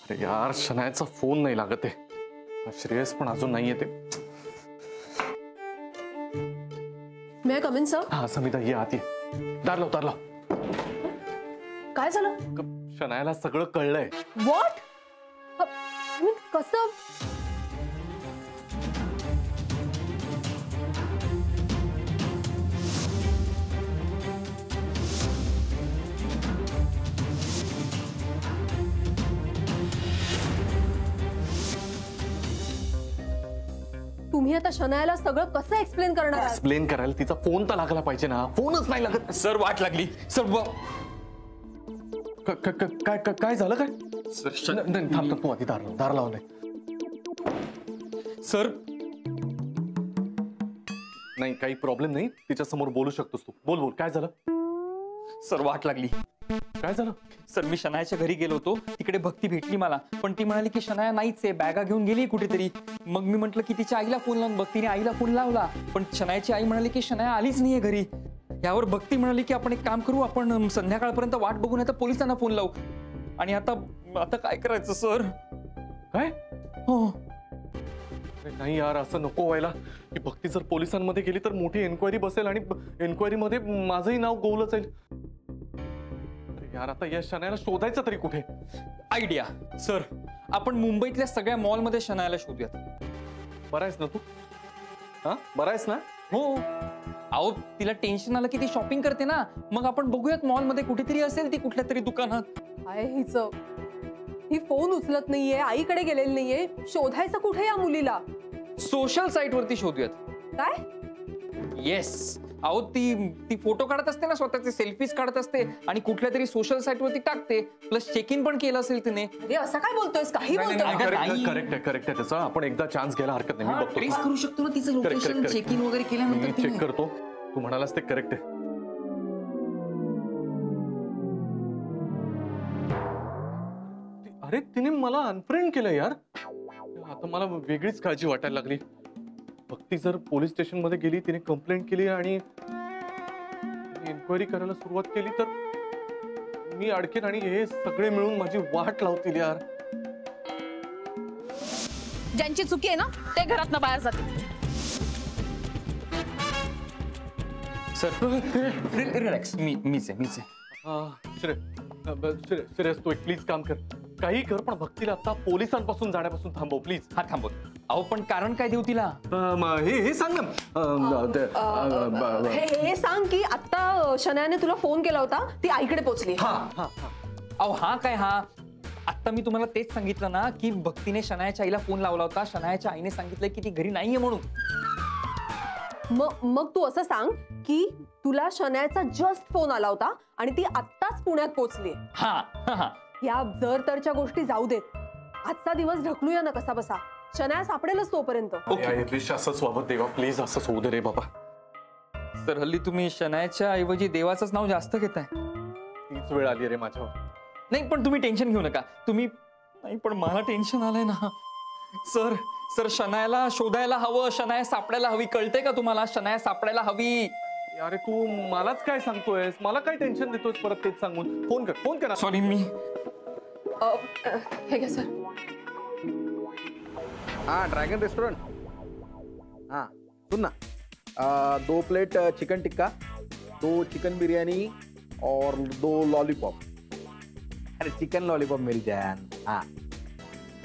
अरे यार शनायाचा फोन नाही लागत आहे. श्रेयस पण अजून नाही येते. मे कम इन सर? हा समिता ये आत ये. दार लाव दार लाव. काय झालं? शनायाला सगळं कळलंय. व्हॉट? कसं? तुम्ही आता शनायाला सगळं कसं एक्सप्लेन करणार? एक्सप्लेन करायला तिचा फोन तर लागला पाहिजे ना. फोनच नाही लागत. सर वाट लागली सर. काय झालं काय? नाही थांब तू आधी दार लावलंय. सर नाही काही प्रॉब्लेम नाही. तिच्या समोर बोलू शकतोस तू. बोल बोल काय झालं? सर वाट लागली. काय झालं? सर मी शनायाच्या घरी गेलो होतो. तिकडे भक्ती भेटली मला, पण ती म्हणाली की शनाया नाहीच आहे, बॅगा घेऊन गेली कुठेतरी. मग मी म्हटलं की तिच्या आईला फोन लावून. भक्तीने आईला फोन लावला, पण शनायाची आई म्हणाली की शनाया आलीच नाहीये घरी. यावर भक्ती म्हणाली की आपण एक काम करू, आपण संध्याकाळपर्यंत वाट बघून आता पोलिसांना फोन लावू. आणि आता काय करायचं सर? काय? हो नाही यार असं नको व्हायला. की भक्ती जर पोलिसांमध्ये गेली तर मोठी एन्क्वायरी बसेल आणि एन्क्वायरी मध्ये माझंही नाव गोवलं जाईल. यार आता या शनायाला शोधायचं तरी कुठे? आयडिया सर, आपण मुंबईतल्या सगळ्या मॉलमध्ये शनायाला शोधूयात. बरा आहेस ना तू? हा बरा आहेस ना? हो. अहो तिला टेन्शन आलं की ती शॉपिंग करते ना, मग आपण बघूयात मॉलमध्ये कुठेतरी असेल ती कुठल्या तरी दुकानात. काय हिच? ही फोन उचलत नाहीये, आईकडे गेलेली नाहीये. शोधायचं कुठे या मुलीला? सोशल साईट वरती शोधूयात. काय? येस. अहो ती फोटो काढत असते ना, स्वतःचे सेल्फीज काढत असते आणि कुठल्या तरी सोशल साईट वरती टाकते. प्लस चेक इन पण केलं असेल तिने. अरे असं काय बोलतोयस? काही बोलतोय? करेक्ट आहे त्याचा. आपण एकदा चान्स घ्यायला हरकत नाही. मी बघतो. ट्रेस करू शकतो ना तिचं लोकेशन. चेक इन वगैरे केल्यानंतर मी चेक करतो. तू म्हणालास ते करेक्ट आहे. अरे तिने मला अनफ्रेंड केलं यार. आता मला वेगळीच काळजी वाटायला लागली. भक्ती जर पोलीस स्टेशन मध्ये गेली, तिने कंप्लेंट केली आणि एन्क्वायरी करायला सुरुवात केली तर मी अडकेन आणि हे सगळे मिळून माझी वाट लावतील यार. ज्यांची चुकी आहे ना ते घरातनं बाहेर जातील. Sir relax. मीच आहे. श्रेयस तू एक प्लीज काम कर. काही कर पण भक्तीला आता पोलिसांपासून जाण्यापासून थांबव प्लीज. हा थांबव. अहो पण कारण काय देऊ तिला? हे सांग ना. हे सांग की आता शनायाने तुला फोन केला होता, ती आईकडे पोहोचली. अहो हा काय हा? आता मी तुम्हाला तेच सांगितलं ना की भक्तीने शनायाच्या आईला फोन लावला होता. शनायाच्या आईने सांगितलं की ती घरी नाहीये म्हणून. मग तू असं सांग की तुला शनायाचा जस्ट फोन आला होता आणि ती आत्ताच पुण्यात पोहोचली. हा. या जर तरच्या गोष्टी जाऊ देत. आजचा दिवस ढकलूया ना कसा बसा. शनाया सापडेलच तोपर्यंत. असंच व्हावं देवा प्लीज. असंच होऊ दे रे बाबा. सर हल्ली तुम्ही शनायाच्या ऐवजी देवाचंच नाव जास्त घेताय. तीच वेळ आली रे माझ्यावर. नाही पण तुम्ही टेन्शन घेऊ नका. तुम्ही नाही पण मला टेन्शन आलंय ना सर. शनायाला शोधायला हवं. शनाया सापडायला हवी. कळतंय का तुम्हाला? शनाया सापडायला हवी. अरे तू मलाच काय सांगतोयस? मला काय टेन्शन देतोयस परत तेच सांगून? फोन कर. सॉरी मी हे घ्या सर. हाँ ड्रैगन रेस्टोरेंट. हाँ सुन ना, 2 प्लेट चिकन टिक्का, 2 चिकन बिरयानी और 2 लॉलीपॉप. अरे चिकन लॉलीपॉप मेरी जान. हाँ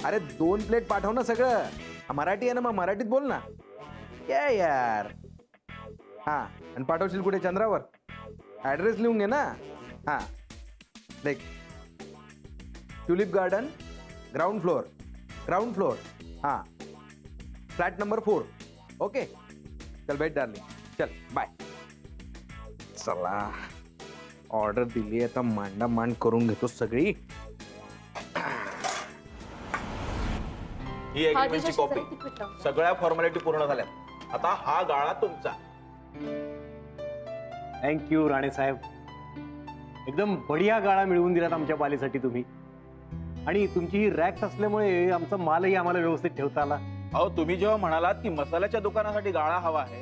अरे 2 प्लेट पाठव ना. सगळं मराठी आहे ना, मग मराठीत बोल ना. क्या यार. हाँ आणि पाठवशील कुठे? चंद्रावर. ॲड्रेस लिहून घे ना. हाँ देख, ट्यूलिप गार्डन ग्राउंड फ्लोर. हाँ फ्लॅट नंबर 4. ओके चल बैठ डार्लिंग. चल बाय. चला ऑर्डर दिली आता मांडामांड करून घेतो सगळी. ही एग्रीमेंटची कॉपी. सगळ्या फॉर्मॅलिटी पूर्ण झाल्या. आता हा गाळा तुमचा. थँक्यू राणे साहेब. एकदम बढिया गाळा मिळवून दिलात आमच्या पालीसाठी तुम्ही. आणि तुमची ही रॅक्स असल्यामुळे आमचा मालही आम्हाला व्यवस्थित ठेवता आला. अहो तुम्ही जेव्हा म्हणालात की मसाल्याच्या दुकानासाठी गाळा हवा आहे,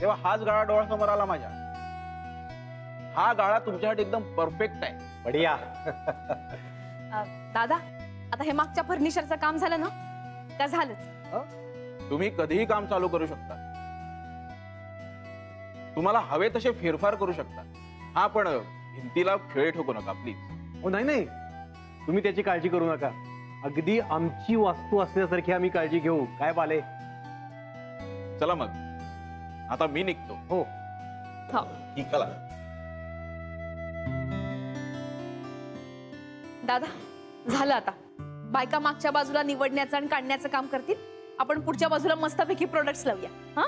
तेव्हा हाच गाळा डोळ्यासमोर आला माझ्या. हा गाळा तुमच्यासाठी एकदम परफेक्ट आहे. बढिया. दादा आता हे मागच्या फर्निचरचं काम झालं ना का झालंच. तुम्ही कधीही काम चालू करू शकता, तुम्हाला हवे तसे फेरफार करू शकता. हा, पण भिंतीला खेळ ठोकू नका प्लीज. हो नाही नाही, तुम्ही त्याची काळजी करू नका. अगदी आमची वास्तू असल्यासारखी आम्ही काळजी घेऊ. काय बाले? चला मग, आता मी निघतो. हो. हो. चला. दादा झालं आता. बायका मागच्या बाजूला निवडण्याचं आणि काढण्याचं काम करतील, आपण पुढच्या बाजूला मस्तपैकी प्रोडक्ट्स लावूया. हा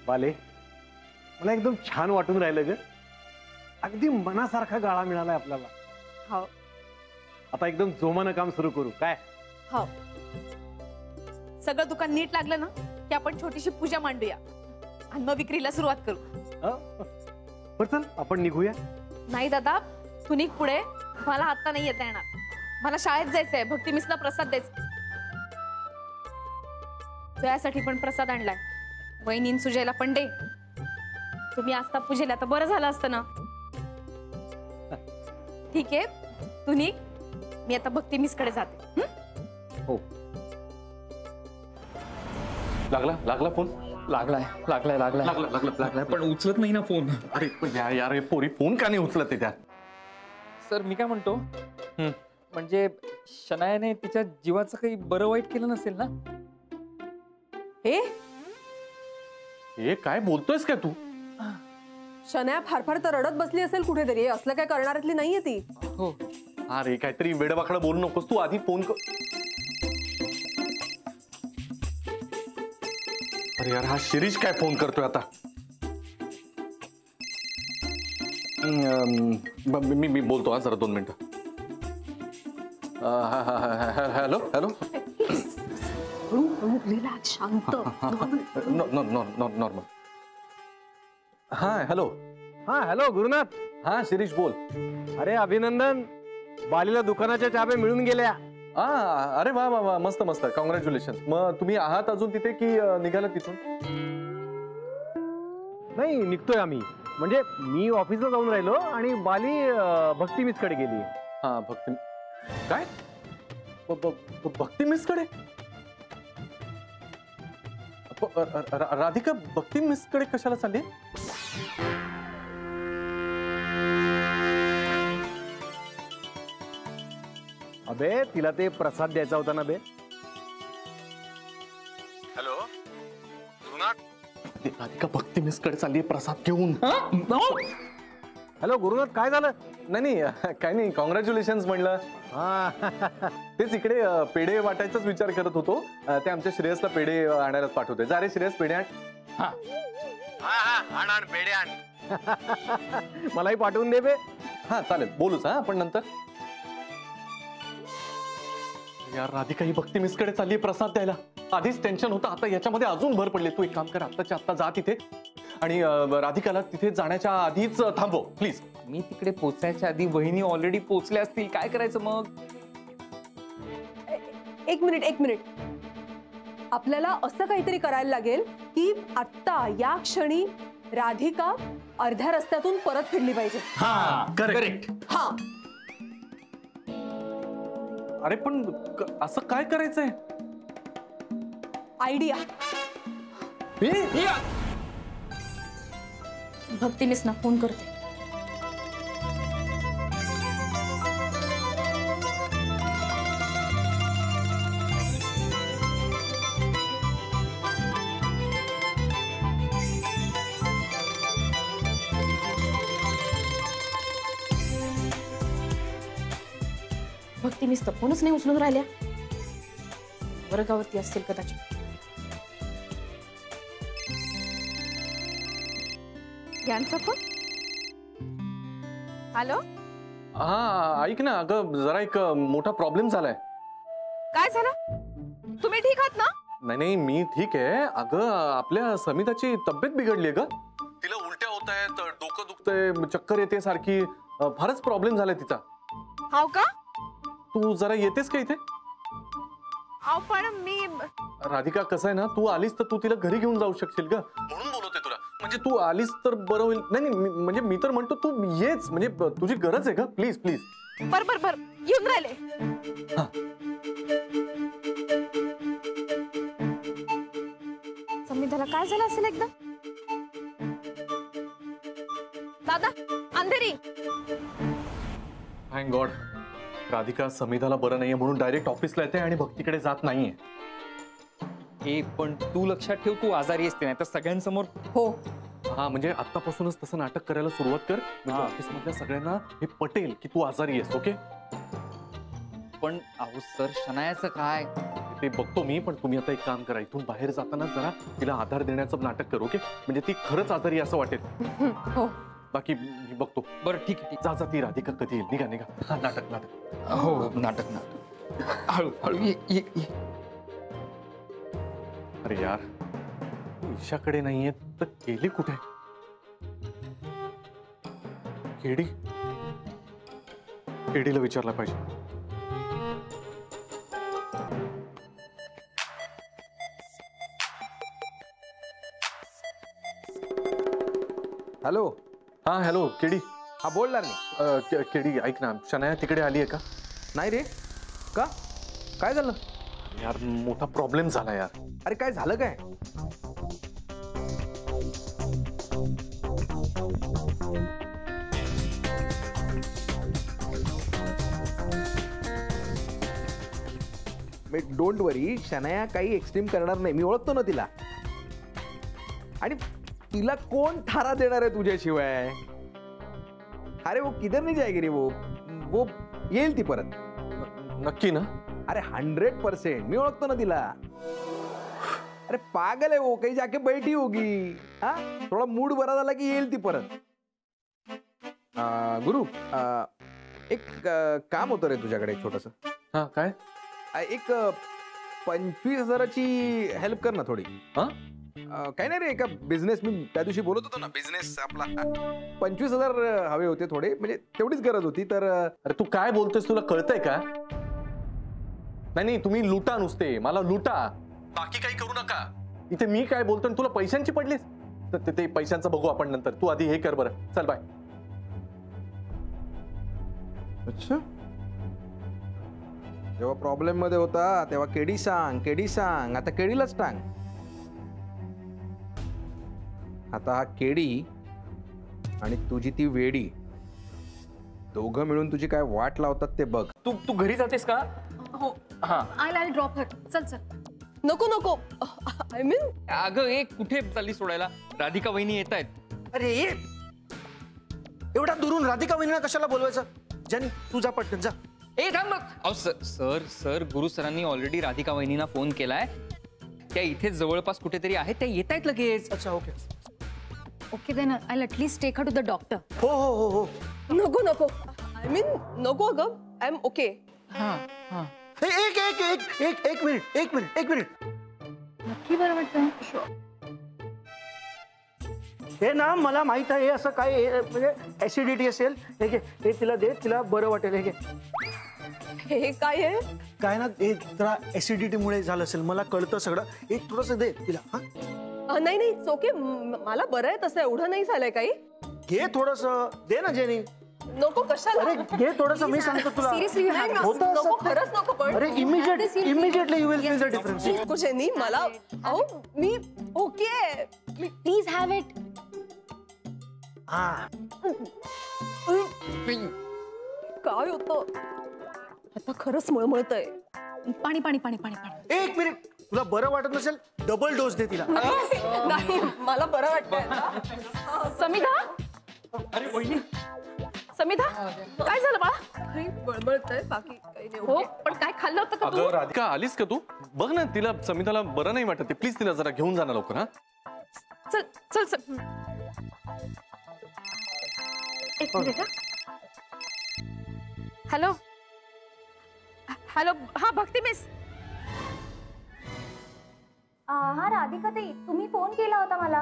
बाले, मला एकदम छान वाटून राहिलं ग. अगदी मनासारखा गाळा मिळालाय आपल्याला. हो आता एकदम जोमानं काम सुरू करू. काय? हो. सगळं दुकान नीट लागलं ना की आपण छोटीशी पूजा मांडूया आणि मग विक्रीला सुरुवात करू. बरं चल, आपण निघूया. नाही दादा, तू निघ पुढे. मला आता नाही येता येणार. मला शाळेत जायचंय, भक्ती मिसला प्रसाद द्यायचा. त्यासाठी पण प्रसाद आणलाय. वहिनीन सुजयला पण दे. तुम्ही असता पूजेला तर बरं झालं असतं ना. ठीक आहे, तू निघ. मी आता भक्ती मिसकडे जाते. हो. लागला लागला फोन. लागलाय लागलाय लागलाय लागला लागला लागलाय पण उचलत नाही ना फोन. अरे पण यार हे पोरी फोन का नाही उचलत आहे त्या? सर मी काय म्हणतो, म्हणजे शनायाने तिच्या जीवाचं काही बरं वाईट केलं नसेल ना? हे काय बोलतोयस काय तू? शनाया फार फार तर रडत बसली असेल कुठेतरी. असलं काय करणाऱ्यातली नाहीये ती. हो. अरे काहीतरी वेडवाकडं बोलू नकोस तू. आधी फोन कर. अरे यार हा शिरीष काय फोन करतोय आता? मी बोलतो हा, जरा 2 मिनिटं. Hello hello. शांत. नॉर्मल. हा हॅलो. हा हॅलो गुरुनाथ. हा शिरीष बोल. अरे अभिनंदन, बालीला दुकानाच्या चाब्या मिळून गेल्या. हा अरे वा वा वा, मस्त मस्त, कॉंग्रॅच्युलेशन. मग तुम्ही आहात अजून तिथे की निघाला तिथून? नाही, निघतोय आम्ही. म्हणजे मी ऑफिसला जाऊन राहिलो आणि बाली भक्ती मिसकडे गेली. हा भक्ती. काय? भक्ती मिसकडे? राधिका भक्ती मिसकडे कशाला चालली? अबे तिला ते प्रसाद द्यायचा होता ना बे. हॅलो गुरुनाथ. राधिका भक्ती मिसकडे चालली प्रसाद घेऊन. हॅलो गुरुनाथ, काय झालं? नाही काय नाही, कॉंग्रॅच्युलेशन म्हणलं. तेच इकडे पेढे वाटायचाच विचार करत होतो. ते आमच्या श्रेयसला पेढे आणायलाच पाठवते. जा रे श्रेयस, पेढे आण. आण पेढे आण. मलाही पाठवून दे बे. हा चालेल, बोलूच हा आपण नंतर. यार राधिका ही भक्ती मिसकडे चालली प्रसाद द्यायला. आधीच टेन्शन होतं, आता याच्यामध्ये अजून भर पडले. तू एक काम कर, आत्ताच्या आत्ता जा तिथे आणि राधिकाला तिथे जाण्याच्या आधीच थांबव प्लीज. मी तिकडे पोचायच्या आधी वहिनी ऑलरेडी पोचल्या असतील. काय करायचं मग? एक मिनिट. आपल्याला असं काहीतरी करायला लागेल की आत्ता या क्षणी राधिका अर्ध्या रस्त्यातून परत फिरली पाहिजे. हा करेक्ट. हा. अरे पण असं काय करायचंय? आयडिया. भक्ती मिसना फोन करते. भक्ती मिस तर फोनच नाही उचलून राहिल्या. वर्गावरती असतील कदाचित. यांचा फोन. हॅलो. हा ऐक ना, अगं जरा एक मोठा प्रॉब्लेम झालाय. काय झालं? तुम्ही ठीक आहात ना? नाही मी ठीक आहे. अगं आपल्या समिताची तब्येत बिघडली ग. तिला उलट्या होत आहेत, डोकं दुखतंय, चक्कर येते सारखी. फारच प्रॉब्लेम झालाय तिचा. हाव का? तू जरा येतेस का इथे? अहो पण मी. राधिका कसं आहे ना, तू आलीस तर तू तिला घरी घेऊन जाऊ शकशील ग, म्हणून बोलवते तुला. म्हणजे तू आलीस तर बरं होईल. नाही म्हणजे मी तर म्हणतो तू येच, म्हणजे तुझी गरज आहे ग. Please please. बर येऊन राहिले. झालं असेल एकदम? दादा, अंधेरी. Thank God. राधिका समिधाला बरं नाहीये म्हणून डायरेक्ट ऑफिसला येते आणि भक्तीकडे जात नाहीये. ए पण तू लक्षात ठेव, तू आजारी असते नाही तर सगळ्यांसमोर. हो, हा म्हणजे आतापासूनच तसं नाटक करायला सुरुवात कर म्हणजे ऑफिसमधल्या सगळ्यांना हे पटेल की तू आजारी आहेस. ओके, पण अहो सर, शनायाचं काय? ते बघतो मी. पण तुम्ही आता एक काम करा, इथून बाहेर जाताना जरा तिला आधार देण्याचं नाटक कर. ओके, म्हणजे ती खरंच आजारी असं वाटेल. हो. बाकी मी बघतो. बरं ठीक आहे, ठीक जा ती राधिका कधी येईल. निघा निघा. हा नाटक नाटक. आहे. हो नाटक नाटक. हळू हळू ये ये ये. अरे यार, ईशाकडे नाहीये तर गेली कुठे? केडीला विचारला पाहिजे. हॅलो. हा हॅलो केडी. हा बोल डार्लिंग. केडी ऐक ना, शनाया तिकडे आली आहे का? नाही रे, का? काय झालं? यार मोठा प्रॉब्लेम झाला यार. अरे काय झालं काय? डोंट वरी, शनाया काही एक्स्ट्रीम करणार नाही. मी ओळखतो ना तिला. आणि तिला कोण थारा देणार आहे तुझ्याशिवाय? अरे वो किधर नाही जाएगी रे. वो येईल ती परत. नक्की ना? अरे 100%. मी ओळखतो ना तिला. अरे पागल आहे वो, कहीं जाके बैठी होगी. हा, थोडा मूड बरा झाला की येईल ती परत. गुरु, एक काम होतं रे तुझ्याकडे छोटस. हा काय? एक 25,000ची हेल्प कर ना थोडी. हा, काही नाही रे, एका बिझनेस, मी त्या दिवशी बोलत होतो ना, बिझनेस आपला. 25,000 हवे होते थोडे, म्हणजे तेवढीच गरज होती. तर अरे तू काय बोलतोस? तुला कळतंय का? नाही तुम्ही लुटा, नुसते मला लुटा, बाकी काही करू नका. इथे मी काय बोलतो तुला पैशांची पडलीस तर ते पैशांचं बघू आपण नंतर. तू आधी हे कर बरं. चल बाय. अच्छा, जेव्हा प्रॉब्लेम मध्ये होता तेव्हा केडी सांग, आता केडीलाच टांग. आता हा केडी आणि तुझी ती वेडी दोघं मिळून तुझी काय वाट लावतात ते बघ. तू घरी जातेस का? हो. हा. I drop her. चल चल. नको. आय मीन, अगं एक कुठे चालली सोडायला? राधिका वहिनी येत आहेत. अरे ये, एवढा दुरून राधिका वहिनीला कशाला बोलवायचं? जानी तू जा पटकन जा. ए थांब बघ. अहो सर गुरु सरांनी ऑलरेडी राधिका वहिनींना फोन केलाय. त्या इथे जवळपास कुठेतरी आहेत, त्या येत आहेत लगेच. अच्छा, okay. Okay then I at least take her to the doctor. हो. नको. आय मीन नको अगं. I am okay. हा. एक मिनिट. नक्की बरं वाटतं? हे ना मला माहित आहे असं काय म्हणजे ऍसिडिटी असेल. हे घे, हे तिला दे, तिला बरं वाटेल. हे घे. हे काय आहे? काय ना, हे जरा ऍसिडिटीमुळे झालं असेल, मला कळतं सगळं. एक थोडस दे तिला. हा, नाही ओके, मला बरं आहे तसं, एवढं नाही झालंय काही. घे थोडस, दे ना जेनी. नको, कशाला? अरे घे थोडस, मी सांगतो तुला. Seriously, you have होतं असं. नको, खरंच नको. पण अरे immediately you will feel the difference. नको जेनी, मला अहो मी ओके. Please have it. हा, काय होतं आता? खरंच मळमळतंय. पाणी. एक मिनिट. तुला बरं वाटत नसेल, डबल डोस दे तिला. नाही, मला बरं वाटतंय. समिधा, अरे वहिनी, समिधा, काय झालं बाळा? बळबळतंय, बाकी काही नाही. हो, पण काय खाल्लं होतं का तू? अगं राधिका, आलीस का तू? बघ ना, तिला समिताला बरं नाही वाटत. प्लीज तिला जरा घेऊन जाणार लवकर. हा, चल. एक मिनिट. हॅलो. हा भक्ती मिस. हा राधिका ताई, तुम्ही फोन केला होता मला.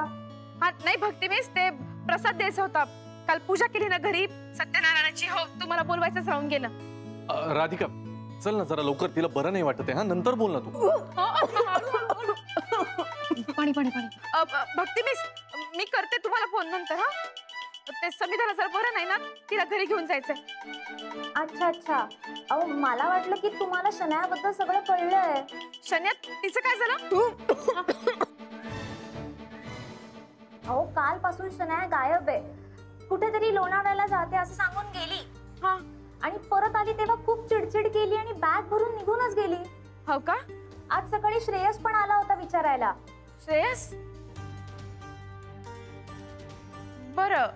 हा नाही भक्ती मिस, ते प्रसाद द्यायचा होता. काल पूजा केली ना घरी सत्यनारायणाची. हो, तुम्हाला बोलवायचंच राहून गेलं. राधिका चल ना जरा लवकर, तिला बरं नाही वाटत आहे. हा, नंतर बोल ना तू. पाणी. भक्ती मिस, मी करते तुम्हाला फोन नंतर. हा, ते समिधाला जर बरं नाही ना, तिला घरी घेऊन जायचंय. अच्छा. अहो मला वाटलं की तुम्हाला शनायाबद्दल सगळं कळलंय. शन्यात तिचं काय झालं? अहो कालपासून शनाया गायब आहे. कुठेतरी लोणावळ्याला जाते असं सांगून गेली. हा. आणि परत आली तेव्हा खूप चिडचिड केली आणि बॅग भरून निघूनच गेली. हो का? आज सकाळी श्रेयस पण आला होता विचारायला. श्रेयस? बरं.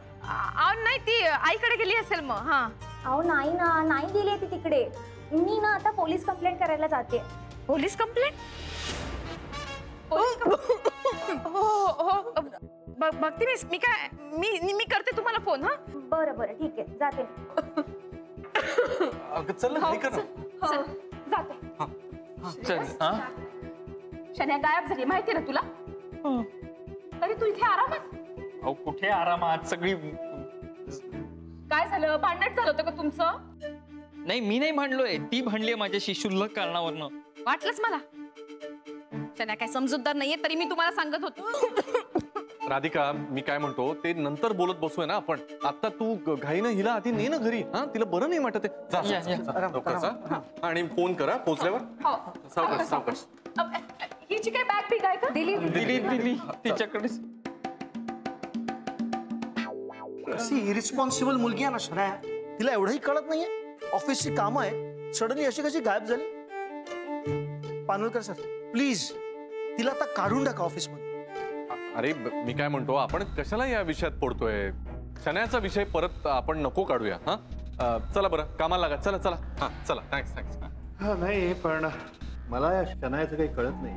नाही ती आईकडे गेली असेल मग. हा. अहो नाही ना, नाही गेली ती तिकडे. मी ना आता पोलीस कंप्लेंट करायला जाते. Police complaint? हो हो. भक्ती मिस, मी करते तुम्हाला फोन. हा. बरं बरं ठीक आहे, जाते. अगं चल ना, ऐका ना. चल, जाते. चल. हा? शन्या गायब झाली माहिती ना तुला? तरी तू इथे आरामात? अहो कुठे आरामात, सगळी काय झालं? भांडण झालं होतं का तुमचं? नाही, मी नाही भांडलोय, ती भांडलीये माझ्याशी शुल्लक कारणावरनं. वाटलंच मला. शन्या काय समजूतदार नाहीये तरी मी तुम्हाला सांगत होतो. राधिका, मी काय म्हणतो ते नंतर बोलत बसूया ना आपण. आता तू घाईनं हिला आधी ने ना घरी. हा, तिला बरं नाही वाटत आहे. जा, या, जा, या. जा, लवकर जा. आणि फोन करा पोहोचल्यावर. हो. सावकाश सावकाश. हिची काय बॅग बिग आहे का? दिली तिच्याकडे. अशी इरिस्पॉन्सिबल मुलगी आहे ना शनाया, तिला एवढंही कळत नाहीये ऑफिसची कामं आहे, सडनली अशी कशी गायब झाली. पानोळकर सर प्लीज तिला आता काढून टाका ऑफिसमध्ये. अरे मी काय म्हणतो, आपण कशाला या विषयात पडतोय? शनायाचा विषय परत आपण नको काढूया. हा, चला बरं कामाला लागा. चला चला. हा चला. थँक्स. हा नाही, पण मला या शनायाचं काही कळत नाही.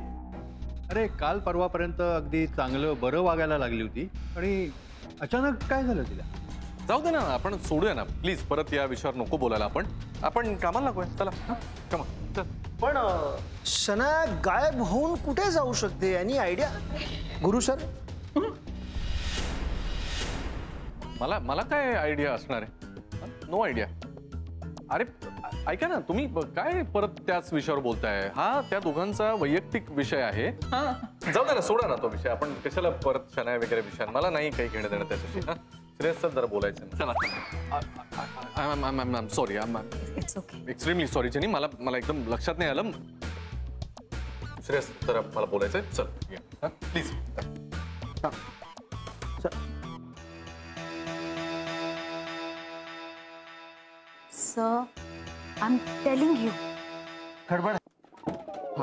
अरे काल परवापर्यंत अगदी चांगलं बरं वागायला लागली होती आणि अचानक काय झालं तिला? जाऊ दे ना, आपण सोडूया ना प्लीज. परत या विषयावर नको बोलायला. आपण कामाला लागूया. चला कमा. चल. पण शनाया गायब होऊन कुठे जाऊ शकते यानी आयडिया? गुरु सर, मला काय आयडिया असणार आहे? No idea. अरे ऐका ना, तुम्ही काय परत त्याच विषयावर बोलताय? हा त्या दोघांचा वैयक्तिक विषय आहे. जाऊ दे ना, सोडा ना तो विषय. आपण कशाला परत शनाया वगैरे विषय? मला नाही काही घेणं देणं त्याच्याशी. हा, श्रेयस जरा बोलायचं. चला. Sorry, it's okay. Extremely sorry jenny, मला एकदम लक्षात नाही आलं. श्रेयस जरा मला बोलायचंय. चल please. Sir I am telling you. गडबड.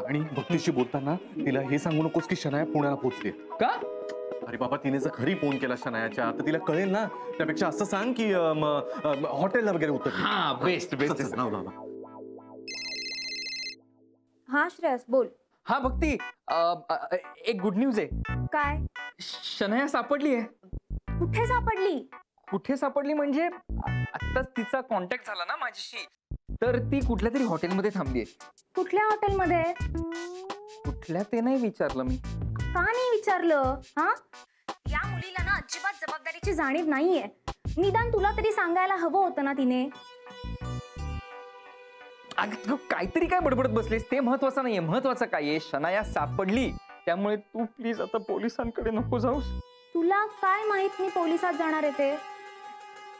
आणि भक्तीशी बोलताना तिला हे सांगू नकोस की शनाया पुण्याला पोहोचली. का? अरे बाबा, तिने जर घरी फोन केला शनायाच्या तर तिला कळेल ना. त्यापेक्षा असं सांग की हॉटेलला वगैरे उतर. हा, बेस्ट. हा श्रेयस बोल. हा भक्ती, एक गुड न्यूज आहे. काय? शनाया सापडली आहे. कुठे सापडली? कुठे सापडली म्हणजे आत्ताच तिचा कॉन्टॅक्ट झाला ना माझ्याशी, तर ती कुठल्या तरी हॉटेलमध्ये थांबली आहे. कुठल्या हॉटेलमध्ये? कुठल्या ते नाही विचारलं मी. का नाही विचारलं? हा, या मुलीला ना अजिबात जबाबदारीची जाणीव नाहीये. निदान तुला तरी सांगायला हवं होतं ना तिने. अगं तू काहीतरी काय बडबडत बसलीस, ते महत्वाचं नाहीये. महत्वाचं काय आहे, शनाया सापडली. त्यामुळे तू प्लीज आता पोलिसांकडे नको जाऊस. तुला काय माहित मी पोलिसात जाणार आहे ते?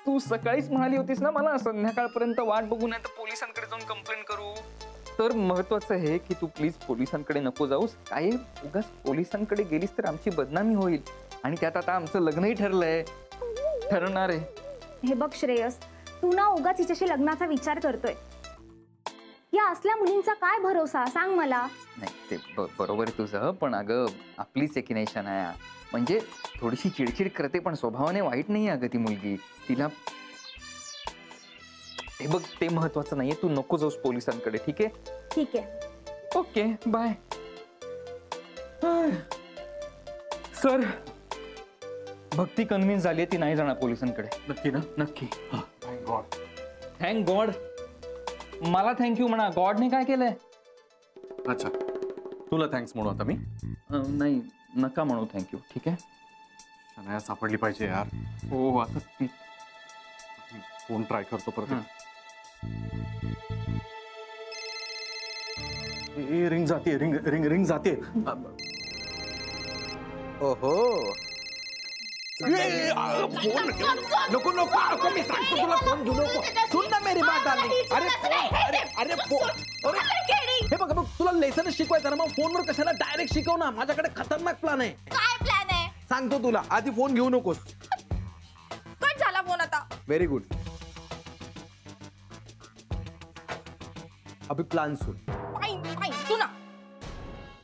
तू सकाळीच म्हणाली होतीस ना मला संध्याकाळपर्यंत वाट बघू, नाही तर पोलिसांकडे जाऊन कंप्लेंट करू. तर महत्वाचं आहे की तू प्लीज पोलिसांकडे नको जाऊस. काय उगाच पोलिसांकडे गेलीस तर आमची बदनामी होईल. आणि त्यात आता आमचं लग्नही ठरणार आहे. हे बघ श्रेयस, तू ना उगाच हिच्याशी लग्नाचा विचार करतोय. या असल्या मुलींचा काय भरोसा सांग मला. नाही ते बरोबर आहे तुझं, पण अगं आपलीच आहे की नाही शनाया. म्हणजे थोडीशी चिडचिड करते पण स्वभावाने वाईट नाही अगं ती मुलगी. तिला हे बघ, ते महत्वाचं नाहीये. तू नको जाऊस पोलिसांकडे. ठीक आहे? ठीक आहे. Okay bye. Sir, Bhakti convince झाली, ती नाही जाणार पोलिसांकडे. नक्की ना? नक्की. Thank God. मला थँक्यू म्हणा. गॉडने काय केलंय? अच्छा, तुला थँक्स म्हणू आता मी? नाही, नका म्हणू थँक्यू. ठीक आहे? शनाया सापडली पाहिजे यार. हो, आता ती फोन ट्राय करतो परत. रिंग जाते. रिंग जाते. ओहो, नको नको नको, मी सांगतो तुला फोन घेऊ नको. सुन ना मेरी बात डार्लिंग. अरे हे बघ, तुला लेसन शिकवायचं ना, मग फोनवर कशाला डायरेक्ट शिकव ना. माझ्याकडे खतरनाक प्लॅन आहे. काय प्लॅन आहे? सांगतो तुला, आधी फोन घेऊ नकोस. कट झाला फोन आता. Very good. अभी प्लान सुन.